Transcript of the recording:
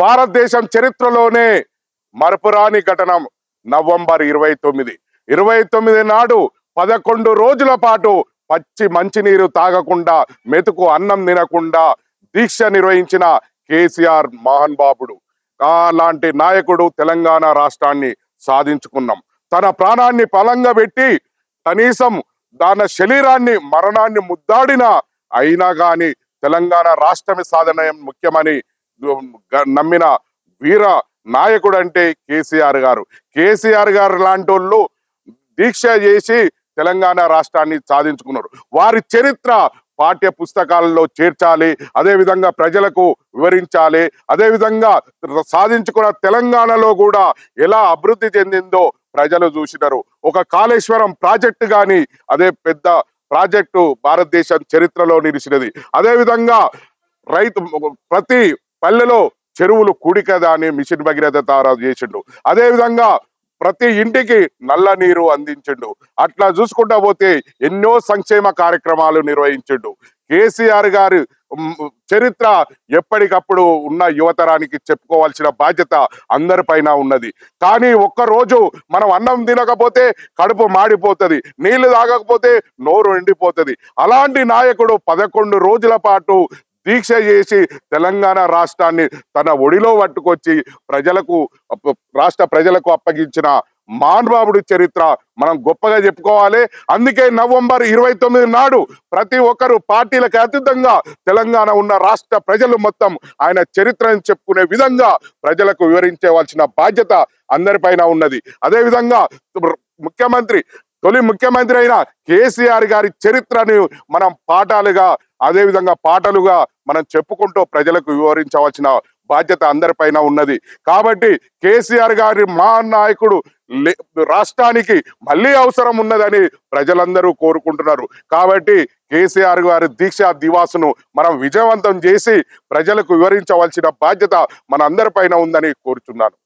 భారతదేశం చరిత్రలోనే మరపురాని ఘటన నవంబర్ 29 నాడు 11 రోజుల పాటు పచ్చి మంచినీరు తాగకుండా మెతుకు అన్నం తినకుండా దీక్ష నిర్వహించిన కేసీఆర్ మహాన్ బాబుడు. అలాంటి నాయకుడు తెలంగాణ రాష్ట్రాన్ని సాధించుకున్నాం. తన ప్రాణాన్ని పలంగా పెట్టి కనీసం దాని శరీరాన్ని మరణాన్ని ముద్దాడిన అయినా గాని తెలంగాణ రాష్ట్రమే సాధన ముఖ్యమని నమ్మిన వీర నాయకుడు అంటే కేసీఆర్ గారు. కేసీఆర్ గారు లాంటి వాళ్ళు దీక్ష చేసి తెలంగాణ రాష్ట్రాన్ని సాధించుకున్నారు. వారి చరిత్ర పాఠ్య పుస్తకాలలో చేర్చాలి, అదే విధంగా ప్రజలకు వివరించాలి. అదే విధంగా సాధించుకున్న తెలంగాణలో కూడా ఎలా అభివృద్ధి చెందిందో ప్రజలు చూసినారు. ఒక కాళేశ్వరం ప్రాజెక్టు గాని అదే పెద్ద ప్రాజెక్టు భారతదేశం చరిత్రలో నిలిచినది. అదే విధంగా రైతు ప్రతి పల్లెలో చెరువులు కూడికదా అని మిషన్ భగీరథ ద్వారా చేసిండు. అదే విధంగా ప్రతి ఇంటికి నల్ల నీరు అందించిండు. అట్లా చూసుకుంటా పోతే ఎన్నో సంక్షేమ కార్యక్రమాలు నిర్వహించిండు. కేసీఆర్ గారి చరిత్ర ఎప్పటికప్పుడు ఉన్న యువతరానికి చెప్పుకోవాల్సిన బాధ్యత అందరిపైన ఉన్నది. కానీ ఒక్కరోజు మనం అన్నం తినకపోతే కడుపు మాడిపోతుంది, నీళ్లు తాగకపోతే నోరు ఎండిపోతుంది. అలాంటి నాయకుడు 11 రోజుల పాటు దీక్ష చేసి తెలంగాణ రాష్ట్రాన్ని తన ఒడిలో పట్టుకొచ్చి రాష్ట్ర ప్రజలకు అప్పగించిన మహానుభావుడి చరిత్ర మనం గొప్పగా చెప్పుకోవాలి. అందుకే నవంబర్ 29 నాడు ప్రతి ఒక్కరు పార్టీలకు అతీతంగా తెలంగాణ ఉన్న రాష్ట్ర ప్రజలు మొత్తం ఆయన చరిత్రను చెప్పుకునే విధంగా ప్రజలకు వివరించవలసిన బాధ్యత అందరిపైన ఉన్నది. అదే విధంగా తొలి ముఖ్యమంత్రి అయిన కేసీఆర్ గారి చరిత్రను మనం అదే విధంగా పాటలుగా మనం చెప్పుకుంటూ ప్రజలకు వివరించవలసిన బాధ్యత అందరిపైన ఉన్నది. కాబట్టి కేసీఆర్ గారి మహానాయకుడు రాష్ట్రానికి మళ్ళీ అవసరం ఉన్నదని ప్రజలందరూ కోరుకుంటున్నారు. కాబట్టి కేసీఆర్ గారి దీక్షా దివాసును మనం విజయవంతం చేసి ప్రజలకు వివరించవలసిన బాధ్యత మన అందరిపైన ఉందని కోరుచున్నాను.